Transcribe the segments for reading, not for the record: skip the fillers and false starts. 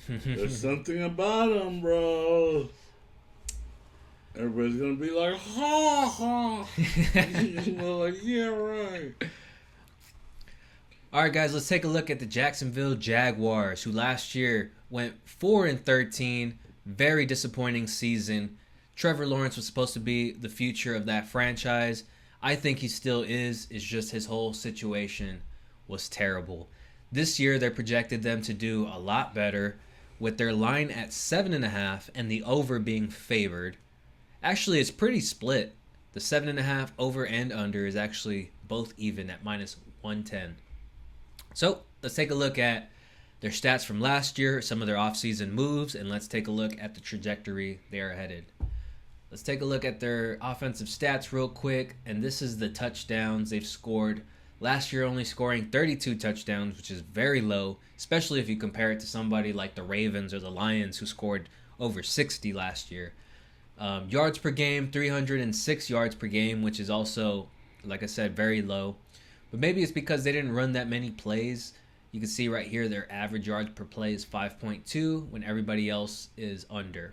There's something about him, bro. Everybody's gonna be like, ha ha. Like, yeah, right. All right, guys, let's take a look at the Jacksonville Jaguars, who last year went 4-13. Very disappointing season. Trevor Lawrence was supposed to be the future of that franchise. I think he still is. It's just his whole situation was terrible. This year, they projected them to do a lot better, with their line at 7.5 and the over being favored. Actually, it's pretty split. The 7.5 over and under is actually both even at minus 110. So let's take a look at their stats from last year, some of their offseason moves, and let's take a look at the trajectory they are headed. Let's take a look at their offensive stats real quick, and this is the touchdowns they've scored. Last year only scoring 32 touchdowns, which is very low, especially if you compare it to somebody like the Ravens or the Lions who scored over 60 last year. Yards per game, 306 yards per game, which is also, like I said, very low. But maybe it's because they didn't run that many plays. You can see right here their average yards per play is 5.2 when everybody else is under.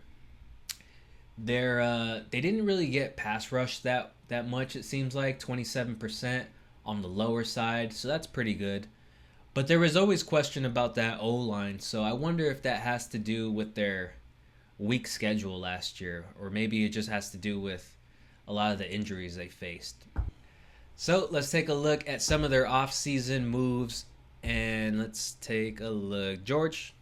They didn't really get pass rush that much, it seems like, 27% on the lower side, so that's pretty good. But there was always question about that O-line, so I wonder if that has to do with their weak schedule last year, or maybe it just has to do with a lot of the injuries they faced. So let's take a look at some of their off-season moves, and let's take a look. George,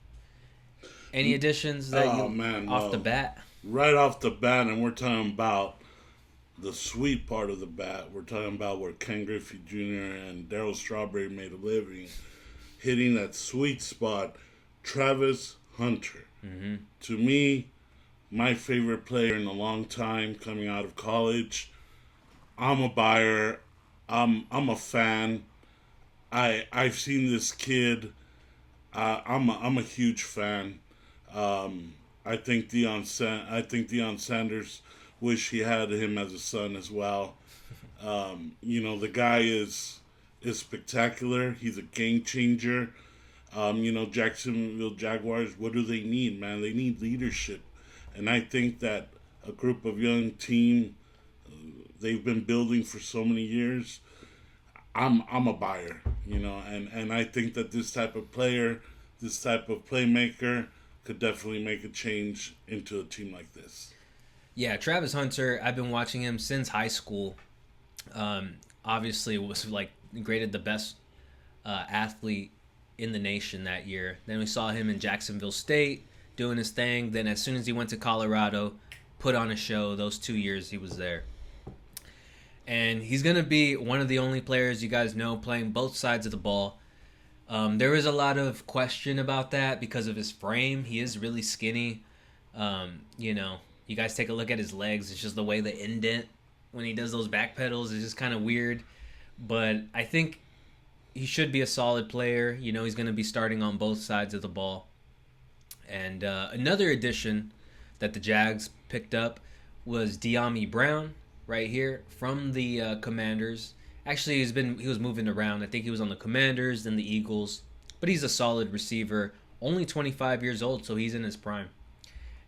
any additions that off the bat? Right off the bat, and we're talking about the sweet part of the bat. We're talking about where Ken Griffey Jr. and Darryl Strawberry made a living, hitting that sweet spot. Travis Hunter. Mm-hmm. To me, my favorite player in a long time coming out of college. I'm a buyer. I'm a fan. I've seen this kid. I'm a huge fan. I think Deion Sanders wish he had him as a son as well. The guy is spectacular. He's a game changer. Jacksonville Jaguars, what do they need, man? They need leadership. And I think that a group of young team, they've been building for so many years. I'm a buyer, and I think that this type of player, this type of playmaker could definitely make a change into a team like this. Yeah, Travis Hunter, I've been watching him since high school. Obviously was graded the best athlete in the nation that year. Then we saw him in Jacksonville State doing his thing. Then as soon as he went to Colorado, put on a show. Those 2 years he was there. And he's going to be one of the only players you guys know playing both sides of the ball. There is a lot of question about that because of his frame. He is really skinny. You guys take a look at his legs. It's just the way the indent when he does those back pedals is just kind of weird. But I think he should be a solid player. He's going to be starting on both sides of the ball. And another addition that the Jags picked up was De'Ami Brown right here from the Commanders. Actually, he was moving around. I think he was on the Commanders, then the Eagles. But he's a solid receiver. Only 25 years old, so he's in his prime.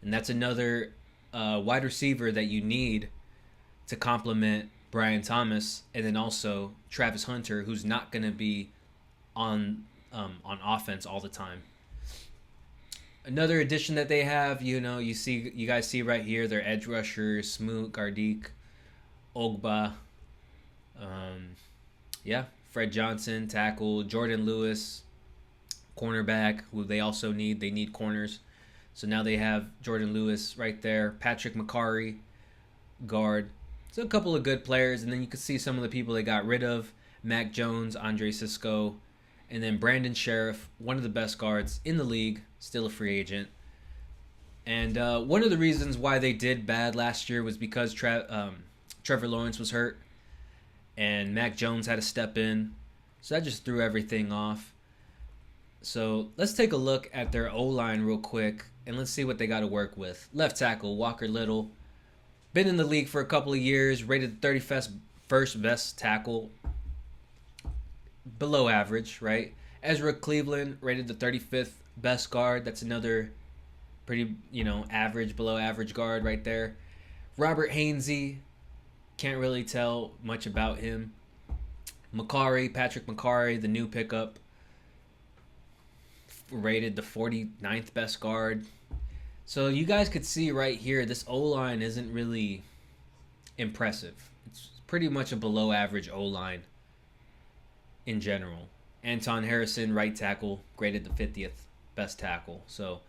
And that's another wide receiver that you need to complement Brian Thomas, and then also Travis Hunter, who's not going to be on offense all the time. Another addition that they have, you guys see right here, their edge rushers, Smoot, Gardeek, Ogba, Fred Johnson, tackle, Jordan Lewis, cornerback, who they also need. They need corners. So now they have Jordan Lewis right there, Patrick McCarry, guard. So a couple of good players, and then you can see some of the people they got rid of. Mac Jones, Andre Cisco, and then Brandon Sheriff, one of the best guards in the league, still a free agent. And one of the reasons why they did bad last year was because Trevor Lawrence was hurt, and Mac Jones had to step in. So that just threw everything off. So let's take a look at their O-line real quick, and let's see what they got to work with. Left tackle, Walker Little. Been in the league for a couple of years, rated the 31st best tackle. Below average, right? Ezra Cleveland, rated the 35th best guard. That's another pretty, average, below average guard right there. Robert Hainsey, can't really tell much about him. Patrick Macari, the new pickup, rated the 49th best guard. So you guys could see right here, this O-line isn't really impressive. It's pretty much a below average O-line in general. Anton Harrison, right tackle, graded the 50th best tackle. So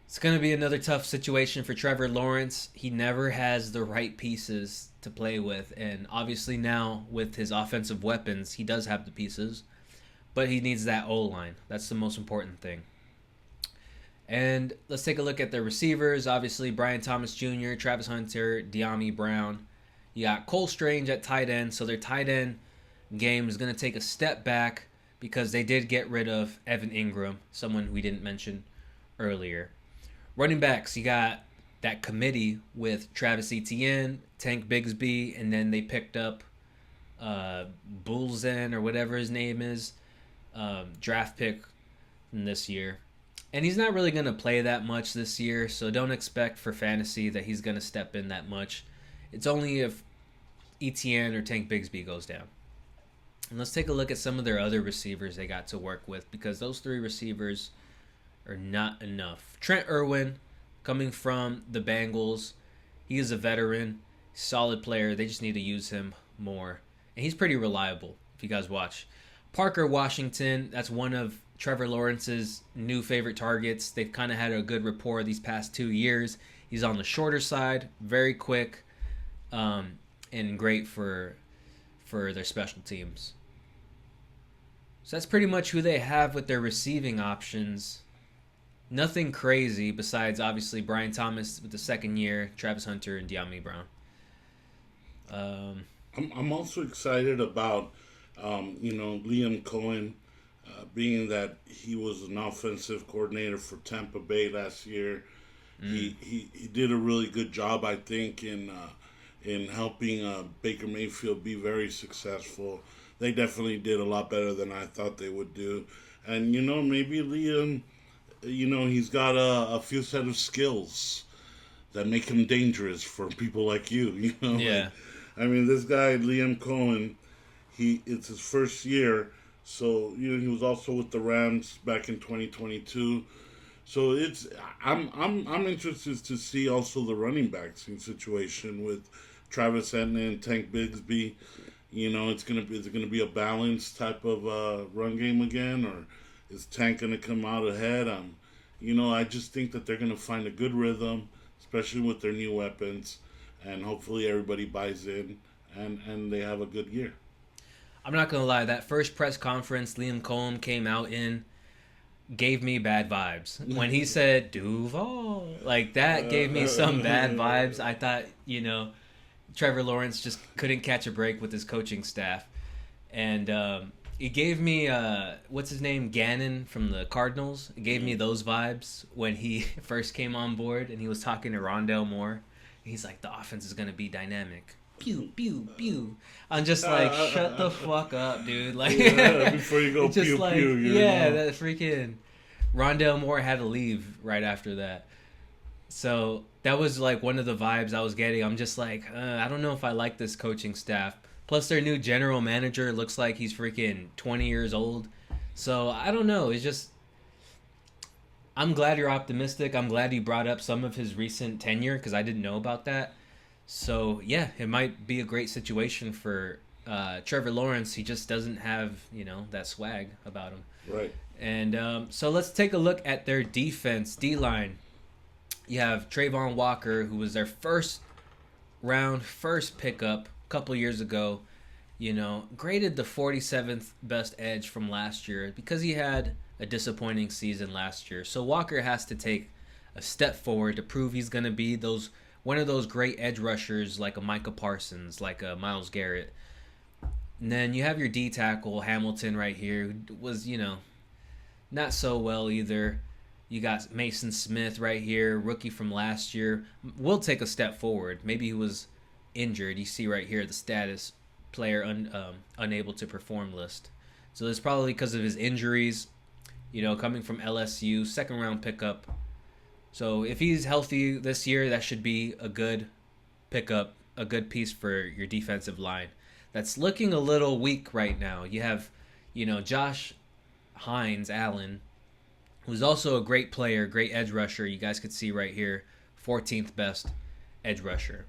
it's going to be another tough situation for Trevor Lawrence. He never has the right pieces to play with. And obviously now with his offensive weapons, he does have the pieces. But he needs that O-line. That's the most important thing. And let's take a look at the receivers. Obviously, Brian Thomas Jr., Travis Hunter, De'Ami Brown. You got Cole Strange at tight end. So their tight end game is going to take a step back because they did get rid of Evan Ingram, someone we didn't mention earlier. Running backs, you got that committee with Travis Etienne, Tank Bigsby, and then they picked up Bullzen or whatever his name is, draft pick from this year. And he's not really going to play that much this year, so don't expect for fantasy that he's going to step in that much. It's only if Etienne or Tank Bigsby goes down. And let's take a look at some of their other receivers they got to work with, because those three receivers are not enough. Trent Irwin, coming from the Bengals. He is a veteran, solid player. They just need to use him more. And he's pretty reliable, if you guys watch. Parker Washington, that's one of Trevor Lawrence's new favorite targets. They've kind of had a good rapport these past 2 years. He's on the shorter side, very quick, and great for their special teams. So that's pretty much who they have with their receiving options. Nothing crazy besides, obviously, Brian Thomas with the second year, Travis Hunter, and De'Ami Brown. I'm also excited about, Liam Cohen, being that he was an offensive coordinator for Tampa Bay last year. He did a really good job, I think, in helping Baker Mayfield be very successful. They definitely did a lot better than I thought they would do. And, maybe Liam, he's got a few set of skills that make him dangerous for people like you, Yeah. This guy, Liam Cohen, it's his first year. So, he was also with the Rams back in 2022. So I'm interested to see also the running backs in situation with Travis Etienne and Tank Bigsby. Is it gonna be a balanced type of run game again, or is Tank gonna come out ahead? I just think that they're gonna find a good rhythm, especially with their new weapons, and hopefully everybody buys in and they have a good year. I'm not going to lie, that first press conference Liam Cohen came out in gave me bad vibes. When he said Duval, like that gave me some bad vibes. I thought, Trevor Lawrence just couldn't catch a break with his coaching staff. And it gave me, what's his name, Gannon from the Cardinals. It gave me those vibes when he first came on board and he was talking to Rondale Moore. He's like, the offense is going to be dynamic. Pew, pew, pew. I'm just like, shut the fuck up, dude. Like, before you go just pew, like, pew. That freaking Rondale Moore had to leave right after that. So that was like one of the vibes I was getting. I'm just like, I don't know if I like this coaching staff. Plus, their new general manager looks like he's freaking 20 years old. So I don't know. It's just, I'm glad you're optimistic. I'm glad you brought up some of his recent tenure because I didn't know about that. So, yeah, it might be a great situation for Trevor Lawrence. He just doesn't have, that swag about him. Right. And so let's take a look at their defense, D-line. You have Trayvon Walker, who was their first pickup a couple years ago. Graded the 47th best edge from last year because he had a disappointing season last year. So Walker has to take a step forward to prove he's going to be one of those great edge rushers like a Micah Parsons, like a Myles Garrett. And then you have your D tackle, Hamilton, right here, who was, not so well either. You got Mason Smith right here, rookie from last year. Will take a step forward. Maybe he was injured. You see right here the status player unable to perform list. So it's probably because of his injuries. coming from LSU, second round pickup. So if he's healthy this year, that should be a good pickup, a good piece for your defensive line. That's looking a little weak right now. You have, Josh Hines Allen, who's also a great player, great edge rusher. You guys could see right here, 14th best edge rusher.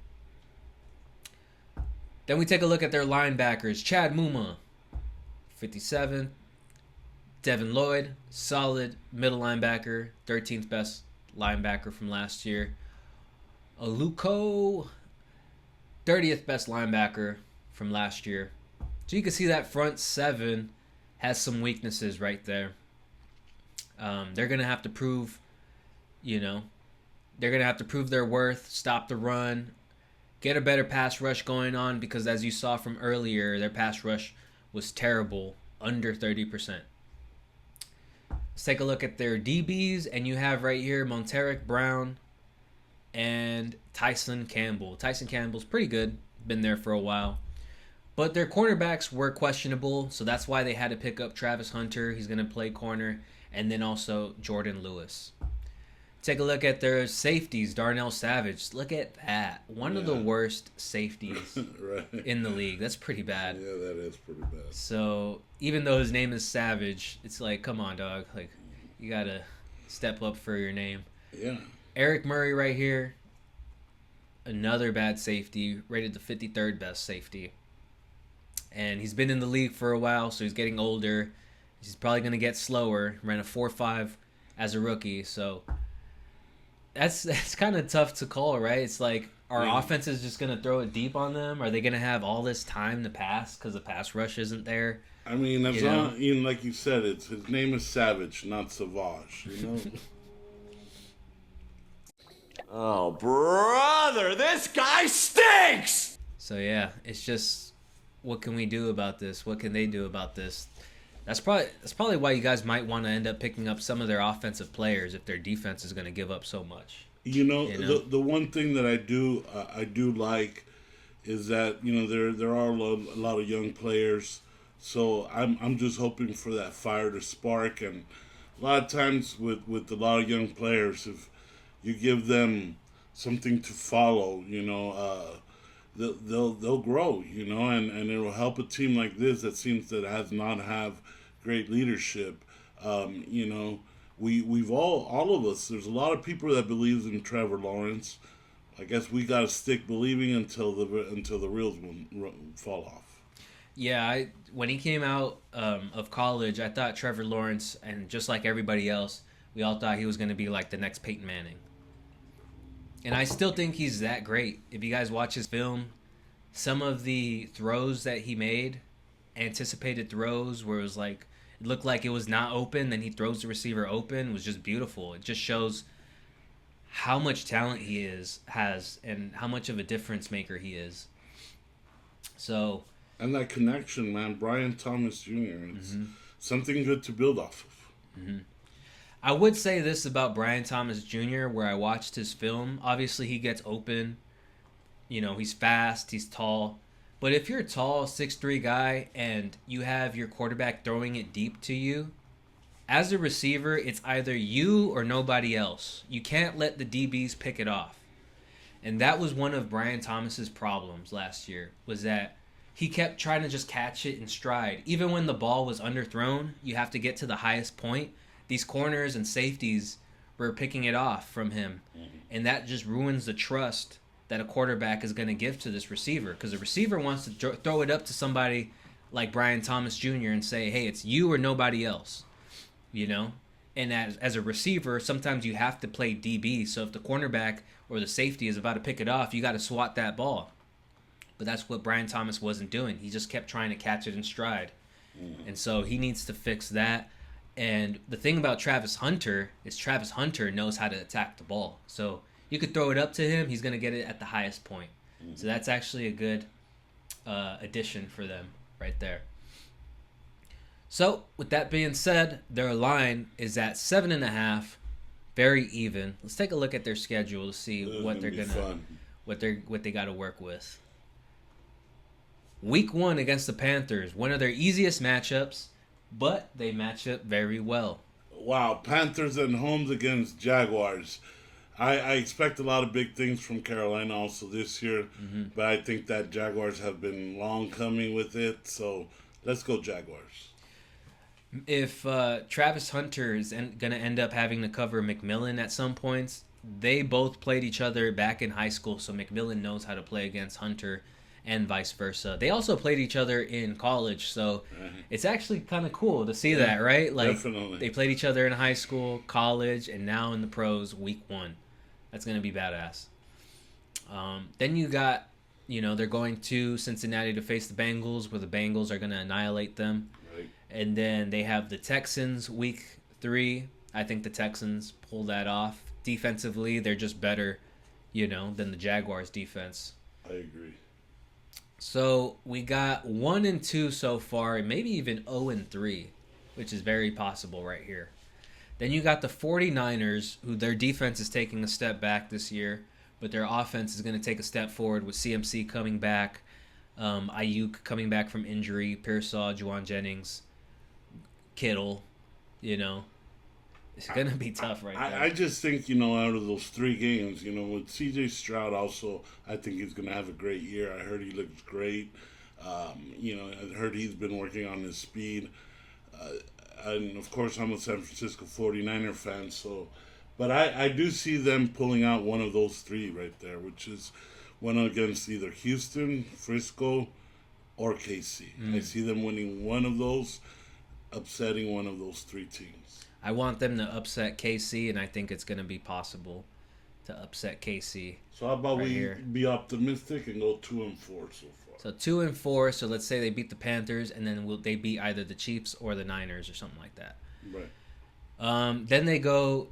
Then we take a look at their linebackers. Chad Muma, 57. Devin Lloyd, solid middle linebacker, 13th best linebacker from last year. Aluko, 30th best linebacker from last year. So you can see that front seven has some weaknesses right there. They're going to have to prove, they're going to have to prove their worth, stop the run, get a better pass rush going on, because as you saw from earlier, their pass rush was terrible, under 30%. Let's take a look at their DBs, and you have right here Monteric Brown and Tyson Campbell. Tyson Campbell's pretty good, been there for a while. But their cornerbacks were questionable, so that's why they had to pick up Travis Hunter. He's going to play corner, and then also Jordan Lewis. Take a look at their safeties. Darnell Savage. Look at that. One of the worst safeties right. in the league. That's pretty bad. Yeah, that is pretty bad. So even though his name is Savage, it's like, come on, dog. Like, you got to step up for your name. Yeah. Eric Murray right here. Another bad safety. Rated the 53rd best safety. And he's been in the league for a while, so he's getting older. He's probably going to get slower. Ran a 4.5 as a rookie, so that's kind of tough to call, right? It's like, our offense is just going to throw it deep on them? Are they going to have all this time to pass because the pass rush isn't there? I mean, as long, like you said, his name is Savage, not Savage, Oh, brother, this guy stinks! So, yeah, it's just, what can we do about this? What can they do about this? That's probably why you guys might want to end up picking up some of their offensive players if their defense is going to give up so much. The one thing that I do like is that there are a lot of young players, so I'm just hoping for that fire to spark. And a lot of times with a lot of young players, if you give them something to follow, they'll grow, and it'll help a team like this that seems that has not have great leadership. We've all of us. There's a lot of people that believes in Trevor Lawrence. I guess we got to stick believing until the wheels fall off. Yeah, when he came out of college, I thought Trevor Lawrence, and just like everybody else, we all thought he was going to be like the next Peyton Manning. And I still think he's that great. If you guys watch his film, some of the throws that he made, anticipated throws where it was like, it looked like it was not open, then he throws the receiver open, was just beautiful. It just shows how much talent he has and how much of a difference maker he is. So, and that connection, man, Brian Thomas Jr., it's something good to build off of. Mm-hmm. I would say this about Brian Thomas Jr., where I watched his film. Obviously, he gets open. He's fast, he's tall. But if you're a tall 6'3" guy and you have your quarterback throwing it deep to you, as a receiver, it's either you or nobody else. You can't let the DBs pick it off. And that was one of Brian Thomas's problems last year, was that he kept trying to just catch it in stride. Even when the ball was underthrown, you have to get to the highest point. These corners and safeties were picking it off from him. And that just ruins the trust that a quarterback is going to give to this receiver, because the receiver wants to throw it up to somebody like Brian Thomas Jr. and say, hey, it's you or nobody else, And as a receiver, sometimes you have to play DB, so if the cornerback or the safety is about to pick it off, you got to swat that ball. But that's what Brian Thomas wasn't doing. He just kept trying to catch it in stride. And so he needs to fix that. And the thing about Travis Hunter is Travis Hunter knows how to attack the ball. So you could throw it up to him, he's going to get it at the highest point. So that's actually a good addition for them right there. So with that being said, their line is at 7.5, very even. Let's take a look at their schedule to see what they're what they got to work with. Week 1 against the Panthers, one of their easiest matchups, but they match up very well. Wow, Panthers and Holmes against Jaguars. I expect a lot of big things from Carolina also this year, but I think that Jaguars have been long coming with it. So let's go Jaguars. If Travis Hunter is going to end up having to cover McMillan at some points, they both played each other back in high school, so McMillan knows how to play against Hunter and vice versa. They also played each other in college, so it's actually kind of cool to see that, right? Like, definitely. they played each other in high school, college, and now in the pros week 1. That's going to be badass. Then you got, they're going to Cincinnati to face the Bengals, where the Bengals are going to annihilate them. Right. And then they have the Texans week 3. I think the Texans pull that off. Defensively, they're just better, than the Jaguars defense. I agree. So we got 1-2 so far, and maybe even 0-3, which is very possible right here. Then you got the 49ers, who their defense is taking a step back this year, but their offense is going to take a step forward with CMC coming back, Ayuk coming back from injury, Pearsall, Juwan Jennings, Kittle, It's going to be tough right there. I just think, out of those 3 games, with CJ Stroud also, I think he's going to have a great year. I heard he looks great. I heard he's been working on his speed. And, of course, I'm a San Francisco 49er fan, but I do see them pulling out one of those 3 right there, which is one against either Houston, Frisco, or KC. I see them winning one of those, upsetting one of those 3 teams. I want them to upset KC, and I think it's going to be possible to upset KC. So how about we here. be optimistic and go 2-4 so far? So 2-4. So let's say they beat the Panthers, and then they beat either the Chiefs or the Niners or something like that. Right. Then they go,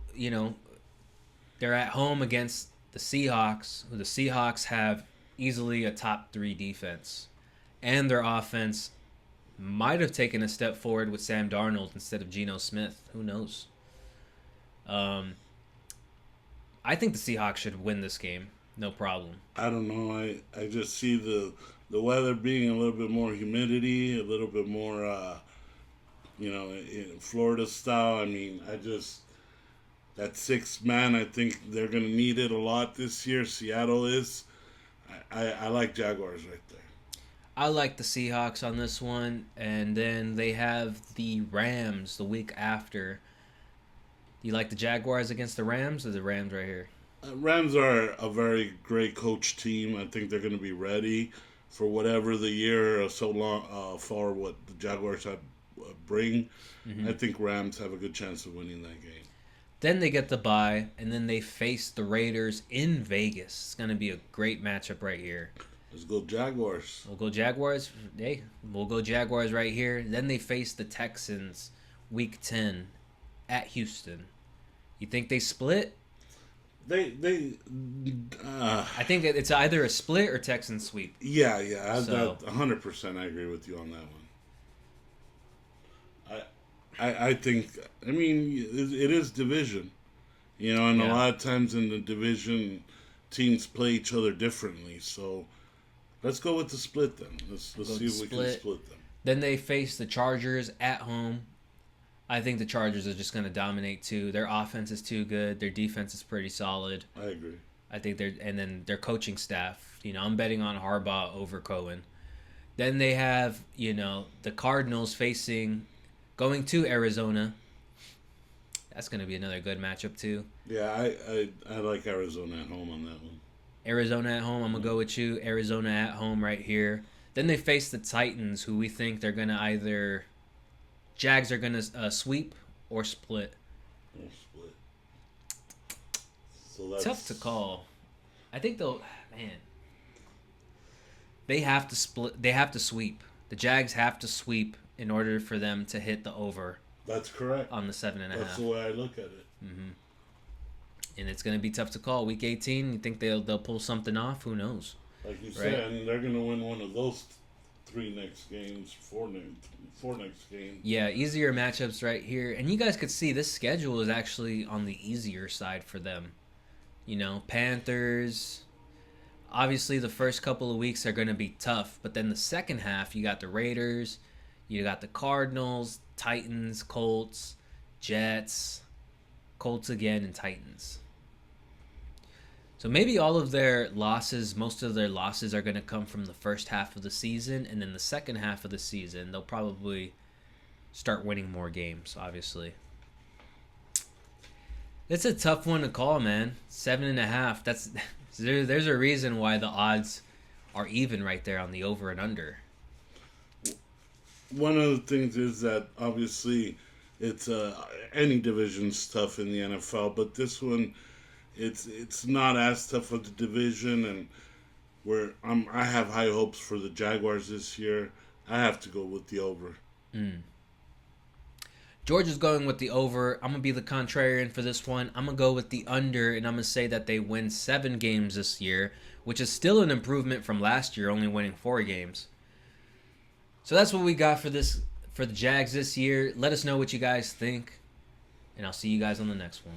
they're at home against the Seahawks, who the Seahawks have easily a top 3 defense, and their offense might have taken a step forward with Sam Darnold instead of Geno Smith. Who knows? I think the Seahawks should win this game. No problem. I don't know. I just see the weather being a little bit more humidity, a little bit more, in Florida style. I mean, that 6th man, I think they're going to need it a lot this year. Seattle is. I like Jaguars right there. I like the Seahawks on this one, and then they have the Rams the week after. You like the Jaguars against the Rams, or the Rams right here? Rams are a very great coach team. I think they're going to be ready for whatever the year so long for what the Jaguars have bring. I think Rams have a good chance of winning that game. Then they get the bye, and then they face the Raiders in Vegas. It's going to be a great matchup right here. Let's go Jaguars. We'll go Jaguars. Hey, we'll go Jaguars right here. Then they face the Texans week 10 at Houston. You think they split? I think it's either a split or Texans sweep. Yeah. So, 100% I agree with you on that one. I think, it is division. And a lot of times in the division, teams play each other differently. So let's go with the split then. Let's see if we can split them. Then they face the Chargers at home. I think the Chargers are just going to dominate too. Their offense is too good. Their defense is pretty solid. I agree. I think and then their coaching staff. I'm betting on Harbaugh over Cohen. Then they have, the Cardinals going to Arizona. That's going to be another good matchup too. Yeah, I like Arizona at home on that one. Arizona at home, I'm going to go with you. Arizona at home right here. Then they face the Titans, who we think they're going to either... Jags are going to sweep or split. Or split. So that's... Tough to call. I think they'll... Man. They have to split. They have to sweep. The Jags have to sweep in order for them to hit the over. That's correct. On the 7.5. That's the way I look at it. Mm-hmm. And it's going to be tough to call. Week 18, you think they'll pull something off? Who knows? Like you said, and they're going to win one of those 3 next games, 4 next games. Yeah, easier matchups right here. And you guys could see this schedule is actually on the easier side for them. Panthers. Obviously, the first couple of weeks are going to be tough. But then the second half, you got the Raiders. You got the Cardinals, Titans, Colts. Jets, Colts again, and Titans. So maybe all of their losses, most of their losses are going to come from the first half of the season, and then the second half of the season, they'll probably start winning more games, obviously. It's a tough one to call, man. 7.5. There's a reason why the odds are even right there on the over and under. One of the things is that obviously it's any division's tough in the NFL, but this one it's not as tough of the division, and I have high hopes for the Jaguars this year. I have to go with the over. George is going with the over. I'm going to be the contrarian for this one. I'm going to go with the under, and I'm going to say that they win 7 games this year, which is still an improvement from last year, only winning 4 games. So that's what we got for the Jags this year. Let us know what you guys think, and I'll see you guys on the next one.